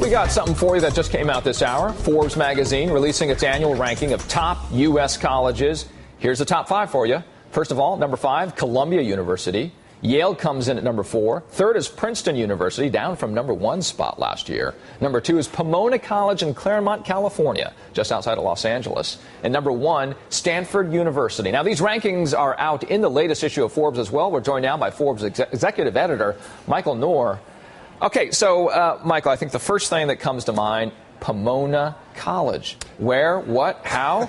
We got something for you that just came out this hour. Forbes magazine releasing its annual ranking of top U.S. colleges. Here's the top 5 for you. First of all, number 5, Columbia University. Yale comes in at number 4. Third is Princeton University, down from number 1 spot last year. Number 2 is Pomona College in Claremont, California, just outside of Los Angeles. And number 1, Stanford University. Now, these rankings are out in the latest issue of Forbes as well. We're joined now by Forbes executive editor Michael Noor. Okay, so, Michael, I think the first thing that comes to mind, Pomona College. Where, what, how?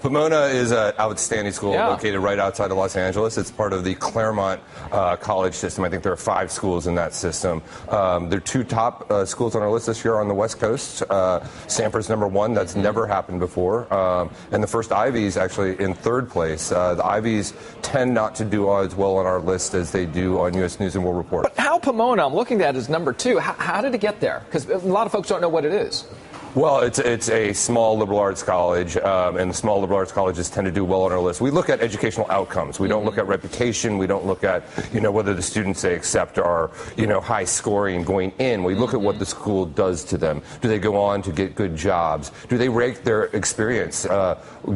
Pomona is an outstanding school located right outside of Los Angeles. It's part of the Claremont college system. I think there are 5 schools in that system. There are 2 top schools on our list this year on the West Coast. Stanford's number 1. That's never happened before. And the first Ivies actually in 3rd place. The Ivies tend not to do as well on our list as they do on U.S. News and World Report. But how Pomona? I'm looking at it as number 2. How did it get there? Because a lot of folks don't know what it is. Well, it's a small liberal arts college, and small liberal arts colleges tend to do well on our list. We look at educational outcomes. We don't look at reputation. We don't look at, whether the students they accept are, high scoring going in. We look at what the school does to them. Do they go on to get good jobs? Do they rate their experience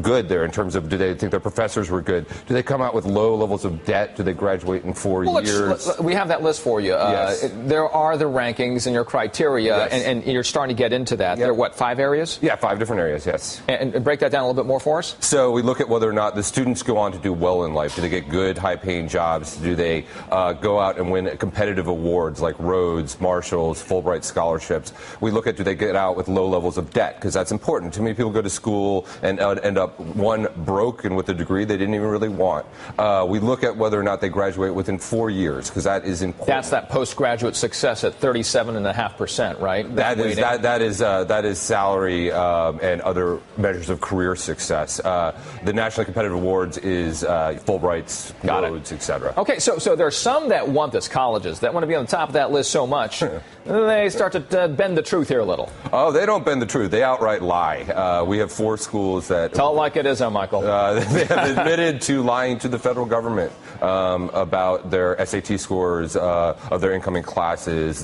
good there in terms of do they think their professors were good? Do they come out with low levels of debt? Do they graduate in 4 years? We have that list for you. Yes. There are the rankings and your criteria, yes. and you're starting to get into that. Yep. There are, 5 areas? Yeah, 5 different areas, yes. And break that down a little bit more for us? So we look at whether or not the students go on to do well in life. Do they get good, high-paying jobs? Do they go out and win competitive awards like Rhodes, Marshalls, Fulbright scholarships? We look at do they get out with low levels of debt, because that's important. Too many people go to school and end up, one, broke and with a degree they didn't even really want. We look at whether or not they graduate within 4 years, because that is important. That's that postgraduate success at 37.5%, right? That is salary and other measures of career success. The nationally competitive awards is Fulbright's, Rhodes, etc. Okay, so there are some that want this, colleges, that want to be on the top of that list so much, they start to bend the truth here a little. Oh, they don't bend the truth. They outright lie. We have 4 schools that... Tell it like it is, Michael. They have admitted to lying to the federal government about their SAT scores of their incoming classes,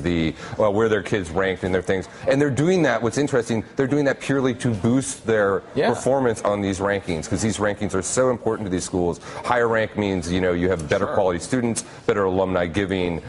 where their kids ranked in their things. And they're doing that. What's interesting, they're doing that purely to boost their performance on these rankings, because these rankings are so important to these schools. Higher rank means, you have better quality students, better alumni giving,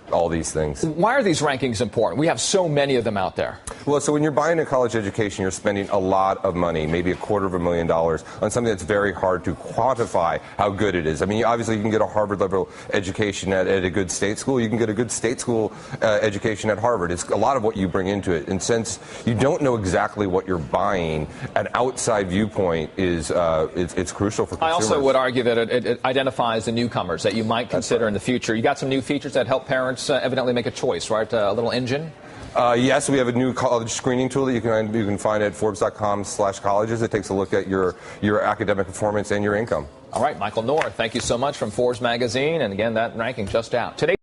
all these things. Why are these rankings important? We have so many of them out there. Well, so when you're buying a college education, you're spending a lot of money, maybe $250,000, on something that's very hard to quantify how good it is. I mean, obviously you can get a Harvard-level education at a good state school. You can get a good state school education at Harvard. It's a lot of what you bring into it. And since you don't know exactly what you're buying, an outside viewpoint is it's crucial for consumers. I also would argue that it identifies the newcomers that you might consider in the future. You got some new features that help parents evidently make a choice, right? A little engine? Yes, we have a new college screening tool that you can find at Forbes.com/colleges. It takes a look at your academic performance and your income. All right, Michael Noor, thank you so much from Forbes magazine. And again, that ranking just out. Today